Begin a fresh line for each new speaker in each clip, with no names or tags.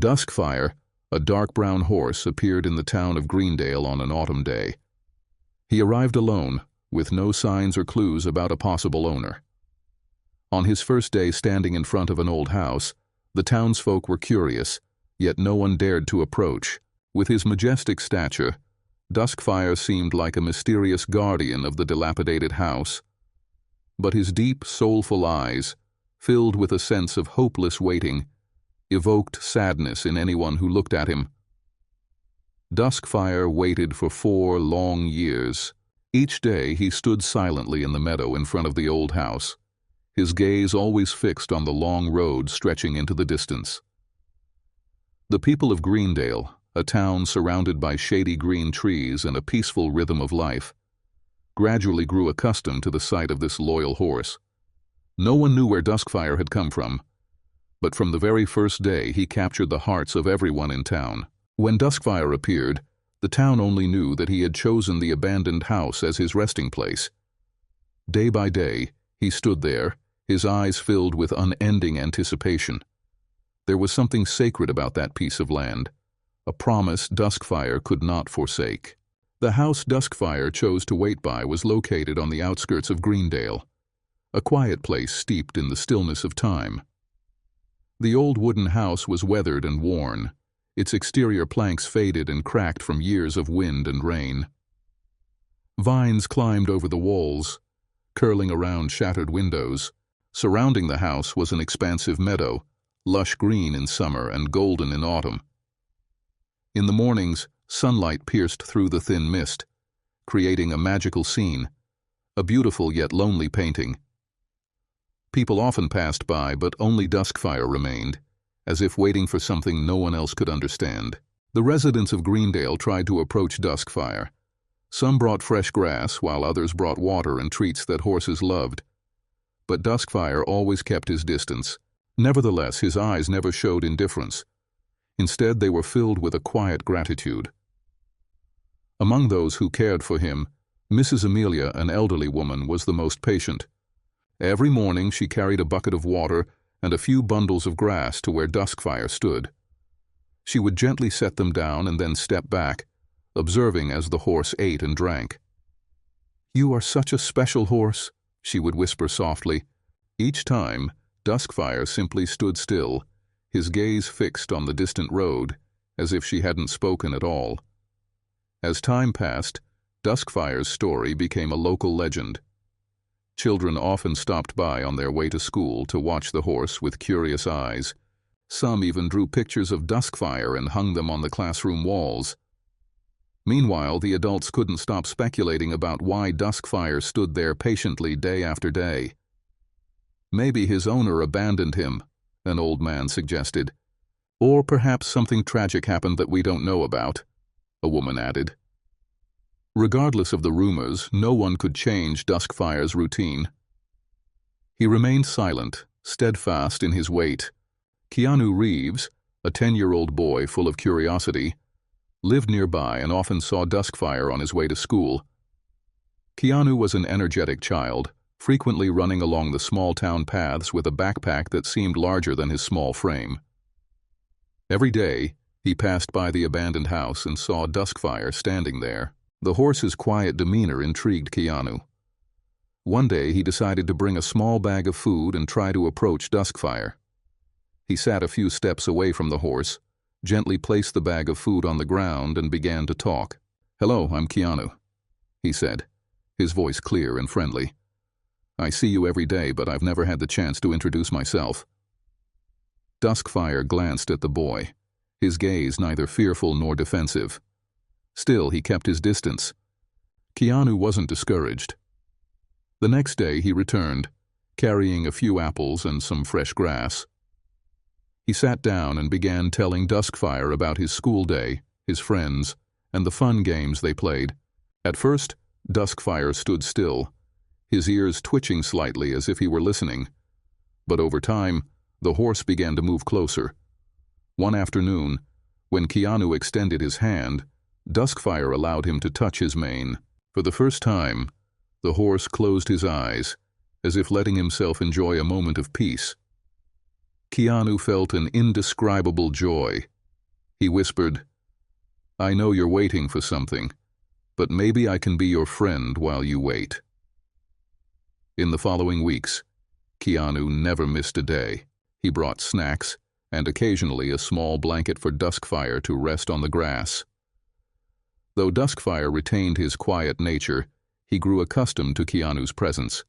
Duskfire, a dark brown horse, appeared in the town of Greendale on an autumn day. He arrived alone, with no signs or clues about a possible owner. On his first day standing in front of an old house, the townsfolk were curious, yet no one dared to approach. With his majestic stature, Duskfire seemed like a mysterious guardian of the dilapidated house. But his deep, soulful eyes, filled with a sense of hopeless waiting, evoked sadness in anyone who looked at him. Duskfire waited for 4 long years. Each day he stood silently in the meadow in front of the old house, his gaze always fixed on the long road stretching into the distance. The people of Greendale, a town surrounded by shady green trees and a peaceful rhythm of life, gradually grew accustomed to the sight of this loyal horse. No one knew where Duskfire had come from, but from the very first day he captured the hearts of everyone in town. When Duskfire appeared, the town only knew that he had chosen the abandoned house as his resting place. Day by day, he stood there, his eyes filled with unending anticipation. There was something sacred about that piece of land, a promise Duskfire could not forsake. The house Duskfire chose to wait by was located on the outskirts of Greendale, a quiet place steeped in the stillness of time. The old wooden house was weathered and worn, its exterior planks faded and cracked from years of wind and rain. Vines climbed over the walls, curling around shattered windows. Surrounding the house was an expansive meadow, lush green in summer and golden in autumn. In the mornings, sunlight pierced through the thin mist, creating a magical scene, a beautiful yet lonely painting. People often passed by, but only Duskfire remained, as if waiting for something no one else could understand. The residents of Greendale tried to approach Duskfire. Some brought fresh grass, while others brought water and treats that horses loved. But Duskfire always kept his distance. Nevertheless, his eyes never showed indifference. Instead, they were filled with a quiet gratitude. Among those who cared for him, Mrs. Amelia, an elderly woman, was the most patient. Every morning she carried a bucket of water and a few bundles of grass to where Duskfire stood. She would gently set them down and then step back, observing as the horse ate and drank. "You are such a special horse," she would whisper softly. Each time, Duskfire simply stood still, his gaze fixed on the distant road, as if she hadn't spoken at all. As time passed, Duskfire's story became a local legend. Children often stopped by on their way to school to watch the horse with curious eyes. Some even drew pictures of Duskfire and hung them on the classroom walls. Meanwhile, the adults couldn't stop speculating about why Duskfire stood there patiently day after day. "Maybe his owner abandoned him," an old man suggested. "Or perhaps something tragic happened that we don't know about," a woman added. Regardless of the rumors, no one could change Duskfire's routine. He remained silent, steadfast in his wait. Keanu Reeves, a 10-year-old boy full of curiosity, lived nearby and often saw Duskfire on his way to school. Keanu was an energetic child, frequently running along the small-town paths with a backpack that seemed larger than his small frame. Every day, he passed by the abandoned house and saw Duskfire standing there. The horse's quiet demeanor intrigued Keanu. One day he decided to bring a small bag of food and try to approach Duskfire. He sat a few steps away from the horse, gently placed the bag of food on the ground and began to talk. "Hello, I'm Keanu," he said, his voice clear and friendly. "I see you every day, but I've never had the chance to introduce myself." Duskfire glanced at the boy, his gaze neither fearful nor defensive. Still, he kept his distance. Keanu wasn't discouraged. The next day he returned, carrying a few apples and some fresh grass. He sat down and began telling Duskfire about his school day, his friends, and the fun games they played. At first, Duskfire stood still, his ears twitching slightly as if he were listening. But over time, the horse began to move closer. One afternoon, when Keanu extended his hand, Duskfire allowed him to touch his mane. For the first time, the horse closed his eyes, as if letting himself enjoy a moment of peace. Keanu felt an indescribable joy, He whispered, "I know you're waiting for something, but maybe I can be your friend while you wait." In the following weeks, Keanu never missed a day. He brought snacks and occasionally a small blanket for Duskfire to rest on the grass. Though Duskfire retained his quiet nature, he grew accustomed to Keanu's presence.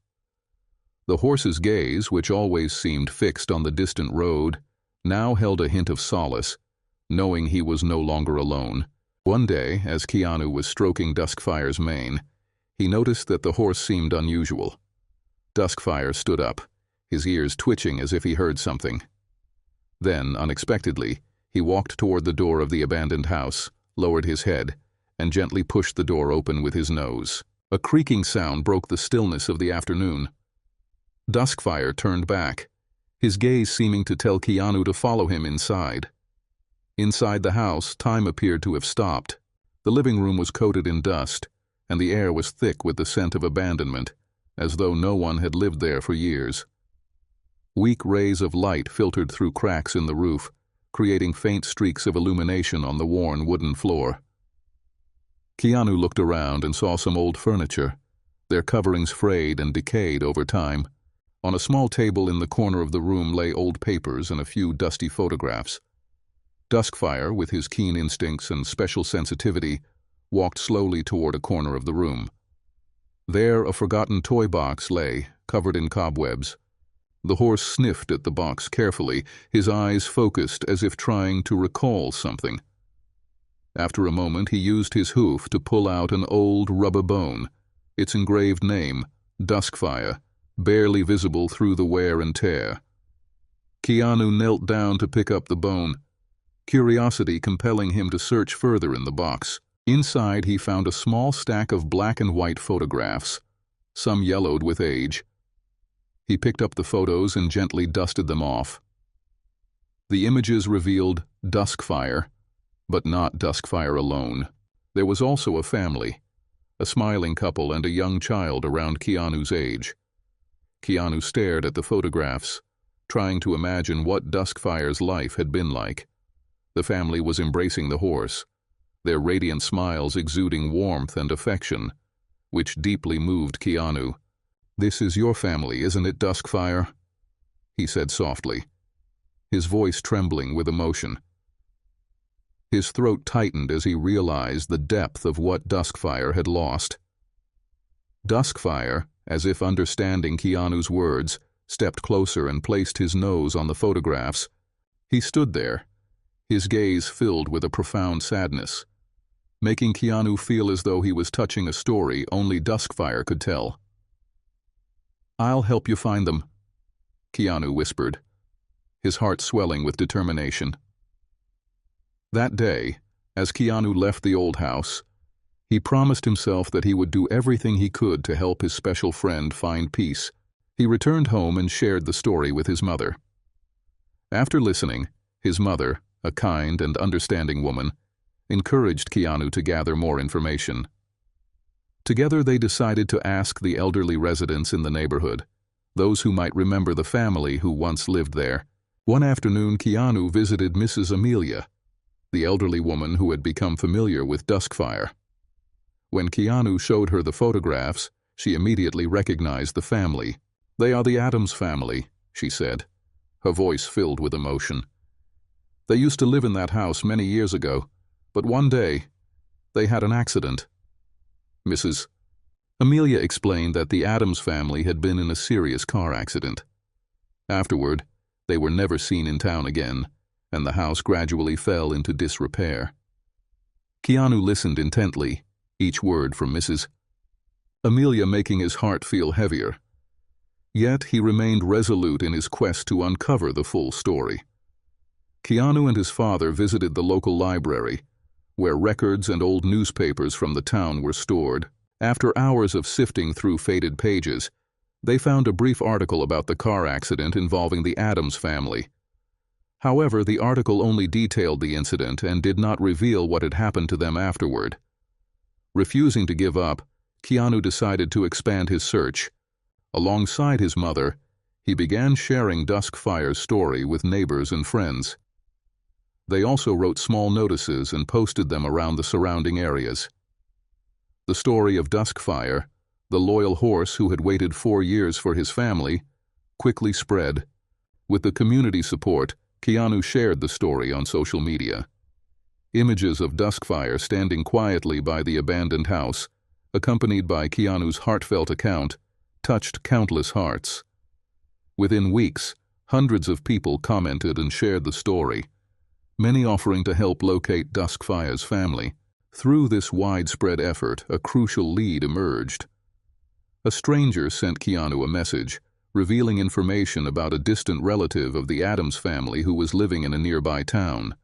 The horse's gaze, which always seemed fixed on the distant road, now held a hint of solace, knowing he was no longer alone. One day, as Keanu was stroking Duskfire's mane, he noticed that the horse seemed unusual. Duskfire stood up, his ears twitching as if he heard something. Then, unexpectedly, he walked toward the door of the abandoned house, lowered his head, and gently pushed the door open with his nose. A creaking sound broke the stillness of the afternoon. Duskfire turned back, his gaze seeming to tell Keanu to follow him inside. Inside the house, time appeared to have stopped. The living room was coated in dust, and the air was thick with the scent of abandonment, as though no one had lived there for years. Weak rays of light filtered through cracks in the roof, creating faint streaks of illumination on the worn wooden floor. Keanu looked around and saw some old furniture, their coverings frayed and decayed over time. On a small table in the corner of the room lay old papers and a few dusty photographs. Duskfire, with his keen instincts and special sensitivity, walked slowly toward a corner of the room. There, a forgotten toy box lay, covered in cobwebs. The horse sniffed at the box carefully, his eyes focused as if trying to recall something. After a moment, he used his hoof to pull out an old rubber bone, its engraved name, Duskfire, barely visible through the wear and tear. Keanu knelt down to pick up the bone, curiosity compelling him to search further in the box. Inside, he found a small stack of black and white photographs, some yellowed with age. He picked up the photos and gently dusted them off. The images revealed Duskfire, but not Duskfire alone. There was also a family, a smiling couple and a young child around Keanu's age. Keanu stared at the photographs, trying to imagine what Duskfire's life had been like. The family was embracing the horse, their radiant smiles exuding warmth and affection, which deeply moved Keanu. "This is your family, isn't it, Duskfire?" he said softly, his voice trembling with emotion. His throat tightened as he realized the depth of what Duskfire had lost. Duskfire, as if understanding Keanu's words, stepped closer and placed his nose on the photographs. He stood there, his gaze filled with a profound sadness, making Keanu feel as though he was touching a story only Duskfire could tell. "I'll help you find them," Keanu whispered, his heart swelling with determination. That day, as Keanu left the old house, he promised himself that he would do everything he could to help his special friend find peace. He returned home and shared the story with his mother. After listening, his mother, a kind and understanding woman, encouraged Keanu to gather more information. Together they decided to ask the elderly residents in the neighborhood, those who might remember the family who once lived there. One afternoon, Keanu visited Mrs. Amelia, the elderly woman who had become familiar with Duskfire. When Keanu showed her the photographs, she immediately recognized the family. "They are the Addams family," she said, her voice filled with emotion. "They used to live in that house many years ago, but one day, they had an accident." Mrs. Amelia explained that the Addams family had been in a serious car accident. Afterward, they were never seen in town again, and the house gradually fell into disrepair. Keanu listened intently, each word from Mrs. Amelia making his heart feel heavier. Yet he remained resolute in his quest to uncover the full story. Keanu and his father visited the local library, where records and old newspapers from the town were stored. After hours of sifting through faded pages, they found a brief article about the car accident involving the Addams family. However, the article only detailed the incident and did not reveal what had happened to them afterward. Refusing to give up, Keanu decided to expand his search. Alongside his mother, he began sharing Duskfire's story with neighbors and friends. They also wrote small notices and posted them around the surrounding areas. The story of Duskfire, the loyal horse who had waited 4 years for his family, quickly spread. With the community support, Keanu shared the story on social media. Images of Duskfire standing quietly by the abandoned house, accompanied by Keanu's heartfelt account, touched countless hearts. Within weeks, hundreds of people commented and shared the story, many offering to help locate Duskfire's family. Through this widespread effort, a crucial lead emerged. A stranger sent Keanu a message, revealing information about a distant relative of the Addams family who was living in a nearby town.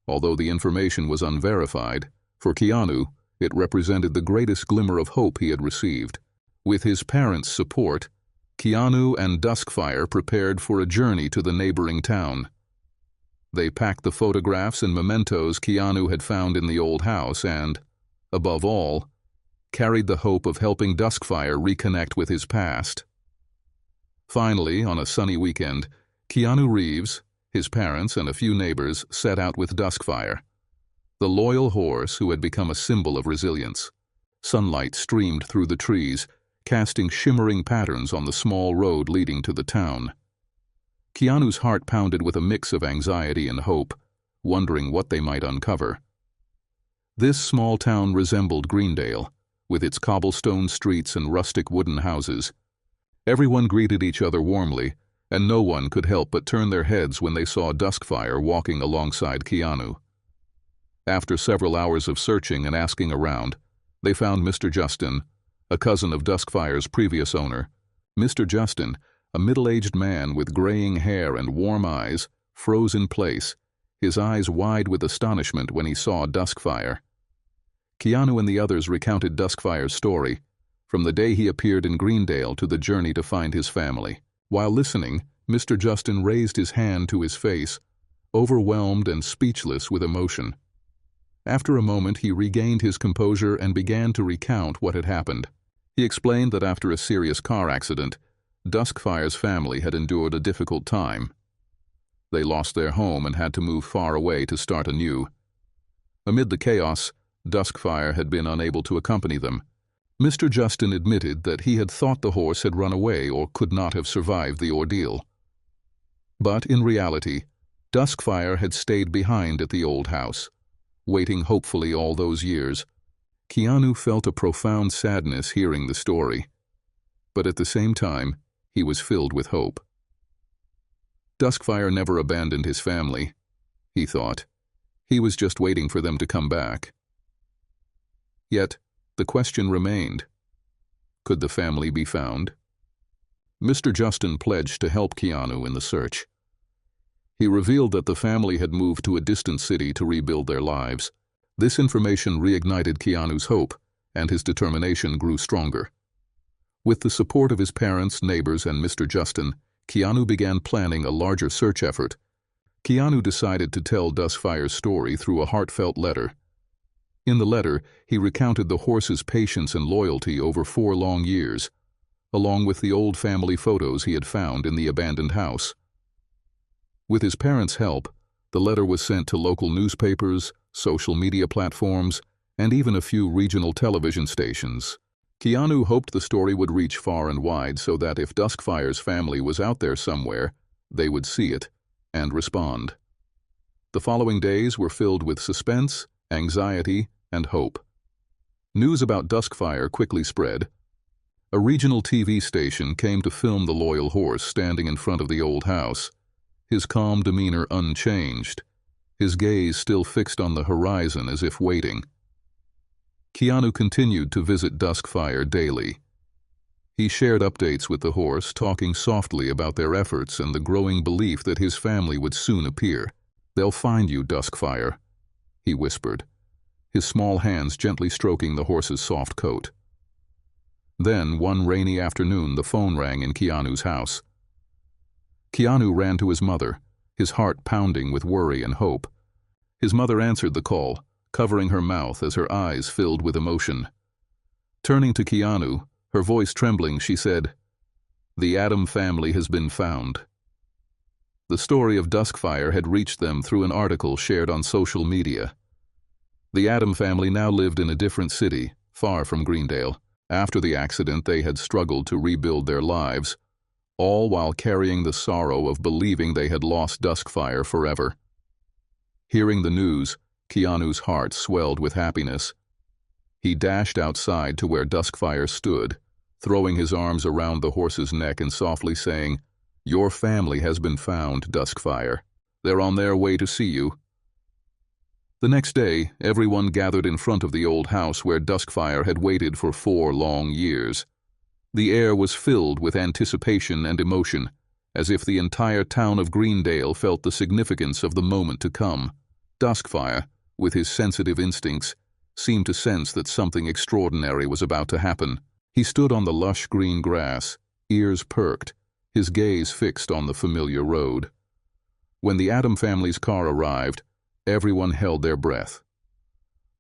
Although the information was unverified, for Keanu, it represented the greatest glimmer of hope he had received. With his parents' support, Keanu and Duskfire prepared for a journey to the neighboring town. They packed the photographs and mementos Keanu had found in the old house and, above all, carried the hope of helping Duskfire reconnect with his past. Finally, on a sunny weekend, Keanu Reeves, his parents, and a few neighbors set out with Duskfire, the loyal horse who had become a symbol of resilience. Sunlight streamed through the trees, casting shimmering patterns on the small road leading to the town. Keanu's heart pounded with a mix of anxiety and hope, wondering what they might uncover. This small town resembled Greendale, with its cobblestone streets and rustic wooden houses. Everyone greeted each other warmly, and no one could help but turn their heads when they saw Duskfire walking alongside Keanu. After several hours of searching and asking around, they found Mr. Justin, a cousin of Duskfire's previous owner. Mr. Justin, a middle-aged man with graying hair and warm eyes, froze in place, his eyes wide with astonishment when he saw Duskfire. Keanu and the others recounted Duskfire's story, from the day he appeared in Greendale to the journey to find his family. While listening, Mr. Justin raised his hand to his face, overwhelmed and speechless with emotion. After a moment, he regained his composure and began to recount what had happened. He explained that after a serious car accident, Duskfire's family had endured a difficult time. They lost their home and had to move far away to start anew. Amid the chaos, Duskfire had been unable to accompany them. Mr. Justin admitted that he had thought the horse had run away or could not have survived the ordeal. But in reality, Duskfire had stayed behind at the old house, waiting hopefully all those years. Keanu felt a profound sadness hearing the story, but at the same time, he was filled with hope. Duskfire never abandoned his family, he thought. He was just waiting for them to come back. Yet, the question remained. Could the family be found? Mr. Justin pledged to help Keanu in the search. He revealed that the family had moved to a distant city to rebuild their lives. This information reignited Keanu's hope, and his determination grew stronger. With the support of his parents, neighbors, and Mr. Justin, Keanu began planning a larger search effort. Keanu decided to tell Duskfire's story through a heartfelt letter. In the letter, he recounted the horse's patience and loyalty over 4 long years, along with the old family photos he had found in the abandoned house. With his parents' help, the letter was sent to local newspapers, social media platforms, and even a few regional television stations. Keanu hoped the story would reach far and wide so that if Duskfire's family was out there somewhere, they would see it and respond. The following days were filled with suspense, anxiety, and hope. News about Duskfire quickly spread. A regional TV station came to film the loyal horse standing in front of the old house, his calm demeanor unchanged, his gaze still fixed on the horizon as if waiting. Keanu continued to visit Duskfire daily. He shared updates with the horse, talking softly about their efforts and the growing belief that his family would soon appear. "They'll find you, Duskfire," he whispered, his small hands gently stroking the horse's soft coat. Then, one rainy afternoon, the phone rang in Keanu's house. Keanu ran to his mother, his heart pounding with worry and hope. His mother answered the call, covering her mouth as her eyes filled with emotion. Turning to Keanu, her voice trembling, she said, "The Addams family has been found." The story of Duskfire had reached them through an article shared on social media. The Adam family now lived in a different city, far from Greendale. After the accident, they had struggled to rebuild their lives, all while carrying the sorrow of believing they had lost Duskfire forever. Hearing the news, Keanu's heart swelled with happiness. He dashed outside to where Duskfire stood, throwing his arms around the horse's neck and softly saying, "Your family has been found, Duskfire. They're on their way to see you." The next day, everyone gathered in front of the old house where Duskfire had waited for 4 long years. The air was filled with anticipation and emotion, as if the entire town of Greendale felt the significance of the moment to come. Duskfire, with his sensitive instincts, seemed to sense that something extraordinary was about to happen. He stood on the lush green grass, ears perked, his gaze fixed on the familiar road. When the Adam family's car arrived, everyone held their breath.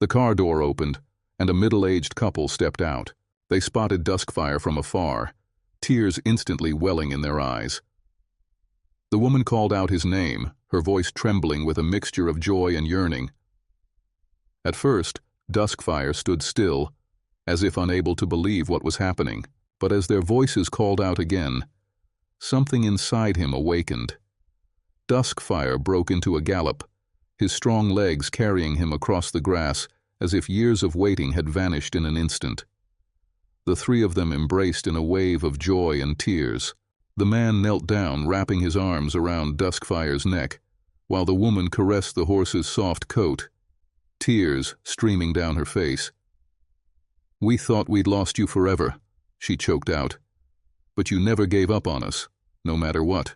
The car door opened, and a middle-aged couple stepped out. They spotted Duskfire from afar, tears instantly welling in their eyes. The woman called out his name, her voice trembling with a mixture of joy and yearning. At first, Duskfire stood still, as if unable to believe what was happening. But as their voices called out again, something inside him awakened. Duskfire broke into a gallop, his strong legs carrying him across the grass as if years of waiting had vanished in an instant. The 3 of them embraced in a wave of joy and tears. The man knelt down, wrapping his arms around Duskfire's neck, while the woman caressed the horse's soft coat, tears streaming down her face. "We thought we'd lost you forever," she choked out. "But you never gave up on us, no matter what."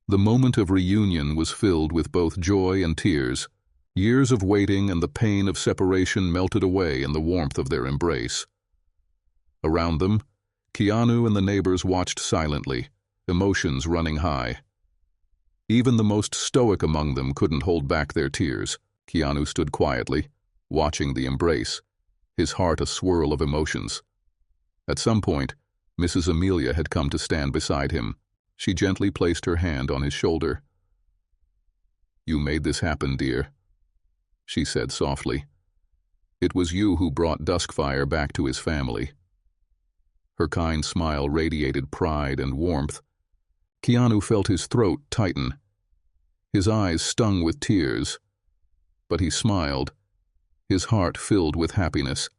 The moment of reunion was filled with both joy and tears. Years of waiting and the pain of separation melted away in the warmth of their embrace. Around them, Keanu and the neighbors watched silently, emotions running high. Even the most stoic among them couldn't hold back their tears. Keanu stood quietly, watching the embrace, his heart a swirl of emotions. At some point, Mrs. Amelia had come to stand beside him. She gently placed her hand on his shoulder. "You made this happen, dear," she said softly. "It was you who brought Duskfire back to his family." Her kind smile radiated pride and warmth. Keanu felt his throat tighten. His eyes stung with tears, but he smiled, his heart filled with happiness.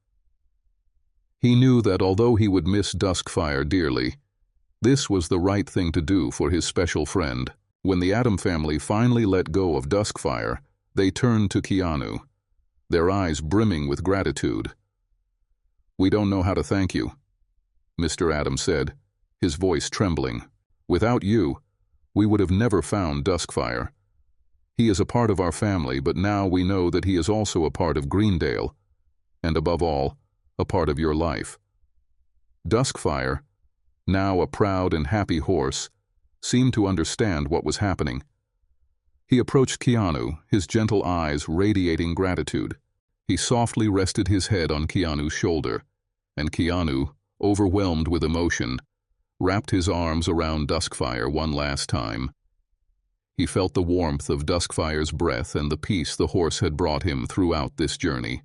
He knew that although he would miss Duskfire dearly, this was the right thing to do for his special friend. When the Adam family finally let go of Duskfire, they turned to Keanu, their eyes brimming with gratitude. "We don't know how to thank you," Mr. Adam said, his voice trembling. "Without you, we would have never found Duskfire. He is a part of our family, but now we know that he is also a part of Greendale, and above all, a part of your life." Duskfire, now a proud and happy horse, seemed to understand what was happening. He approached Keanu, his gentle eyes radiating gratitude. He softly rested his head on Keanu's shoulder, and Keanu, overwhelmed with emotion, wrapped his arms around Duskfire one last time. He felt the warmth of Duskfire's breath and the peace the horse had brought him throughout this journey.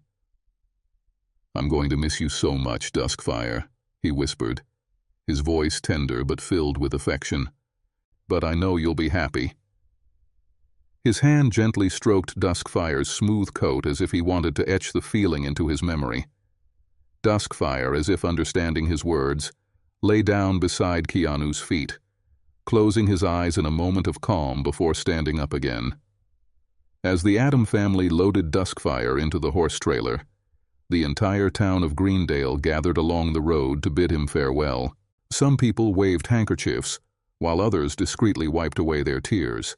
"I'm going to miss you so much, Duskfire," he whispered, his voice tender but filled with affection. "But I know you'll be happy." His hand gently stroked Duskfire's smooth coat as if he wanted to etch the feeling into his memory. Duskfire, as if understanding his words, lay down beside Keanu's feet, closing his eyes in a moment of calm before standing up again. As the Adam family loaded Duskfire into the horse trailer, the entire town of Greendale gathered along the road to bid him farewell. Some people waved handkerchiefs, while others discreetly wiped away their tears.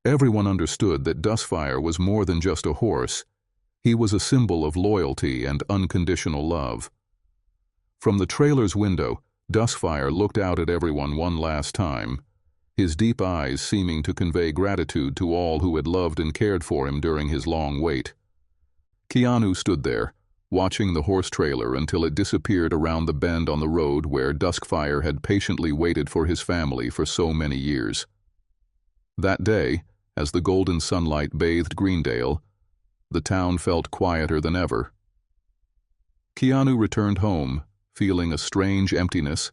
Everyone understood that Duskfire was more than just a horse. He was a symbol of loyalty and unconditional love. From the trailer's window, Duskfire looked out at everyone one last time, his deep eyes seeming to convey gratitude to all who had loved and cared for him during his long wait. Keanu stood there, watching the horse trailer until it disappeared around the bend on the road where Duskfire had patiently waited for his family for so many years. That day, as the golden sunlight bathed Greendale, the town felt quieter than ever. Keanu returned home, feeling a strange emptiness,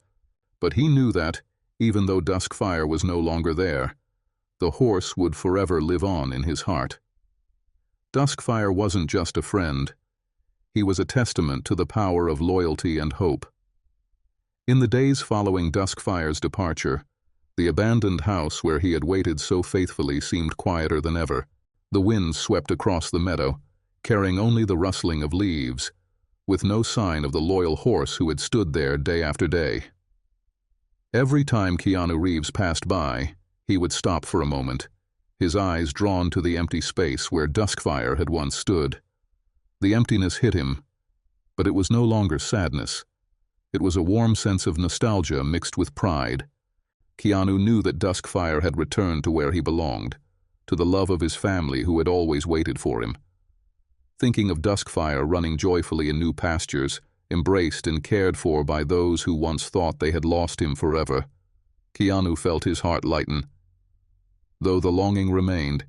but he knew that, even though Duskfire was no longer there, the horse would forever live on in his heart. Duskfire wasn't just a friend. He was a testament to the power of loyalty and hope. In the days following Duskfire's departure, the abandoned house where he had waited so faithfully seemed quieter than ever. The wind swept across the meadow, carrying only the rustling of leaves, with no sign of the loyal horse who had stood there day after day. Every time Keanu Reeves passed by, he would stop for a moment, his eyes drawn to the empty space where Duskfire had once stood. The emptiness hit him, but it was no longer sadness. It was a warm sense of nostalgia mixed with pride. Keanu knew that Duskfire had returned to where he belonged, to the love of his family who had always waited for him. Thinking of Duskfire running joyfully in new pastures, embraced and cared for by those who once thought they had lost him forever, Keanu felt his heart lighten. Though the longing remained,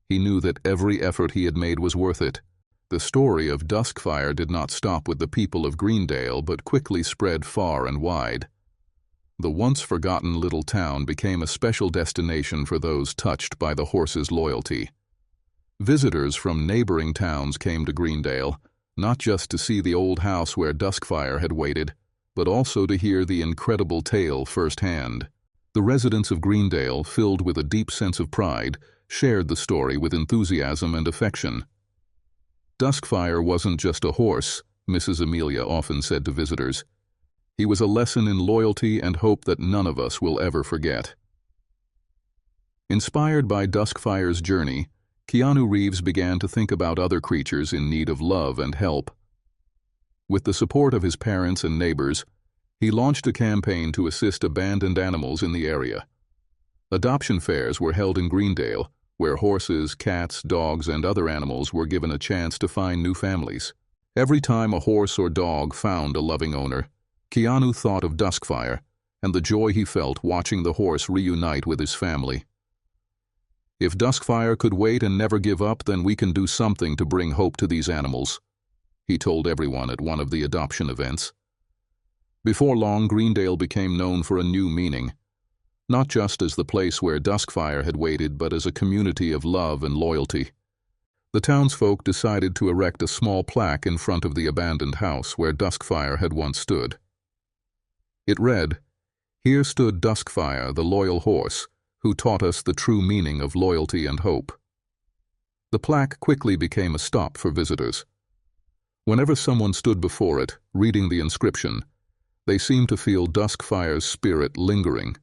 he knew that every effort he had made was worth it. The story of Duskfire did not stop with the people of Greendale, but quickly spread far and wide. The once-forgotten little town became a special destination for those touched by the horse's loyalty. Visitors from neighboring towns came to Greendale, not just to see the old house where Duskfire had waited, but also to hear the incredible tale firsthand. The residents of Greendale, filled with a deep sense of pride, shared the story with enthusiasm and affection. Duskfire wasn't just a horse, Mrs. Amelia often said to visitors. He was a lesson in loyalty and hope that none of us will ever forget. Inspired by Duskfire's journey, Keanu Reeves began to think about other creatures in need of love and help. With the support of his parents and neighbors, he launched a campaign to assist abandoned animals in the area. Adoption fairs were held in Greendale, where horses, cats, dogs, and other animals were given a chance to find new families. Every time a horse or dog found a loving owner, Keanu thought of Duskfire and the joy he felt watching the horse reunite with his family. If Duskfire could wait and never give up, then we can do something to bring hope to these animals, he told everyone at one of the adoption events. Before long, Greendale became known for a new meaning, not just as the place where Duskfire had waited, but as a community of love and loyalty. The townsfolk decided to erect a small plaque in front of the abandoned house where Duskfire had once stood. It read, "Here stood Duskfire, the loyal horse, who taught us the true meaning of loyalty and hope." The plaque quickly became a stop for visitors. Whenever someone stood before it, reading the inscription, they seemed to feel Duskfire's spirit lingering,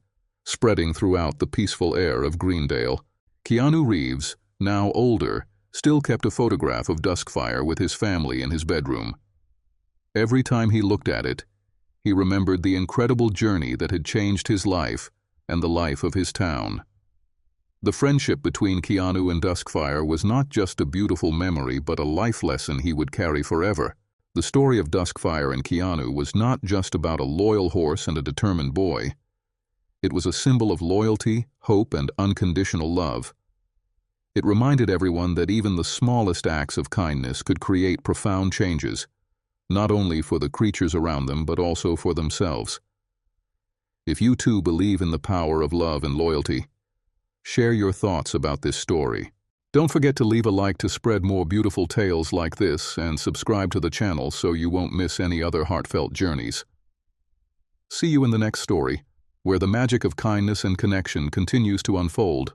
spreading throughout the peaceful air of Greendale. Keanu Reeves, now older, still kept a photograph of Duskfire with his family in his bedroom. Every time he looked at it, he remembered the incredible journey that had changed his life and the life of his town. The friendship between Keanu and Duskfire was not just a beautiful memory, but a life lesson he would carry forever. The story of Duskfire and Keanu was not just about a loyal horse and a determined boy. It was a symbol of loyalty, hope, and unconditional love. It reminded everyone that even the smallest acts of kindness could create profound changes, not only for the creatures around them, but also for themselves. If you too believe in the power of love and loyalty, share your thoughts about this story. Don't forget to leave a like to spread more beautiful tales like this, and subscribe to the channel so you won't miss any other heartfelt journeys. See you in the next story, where the magic of kindness and connection continues to unfold.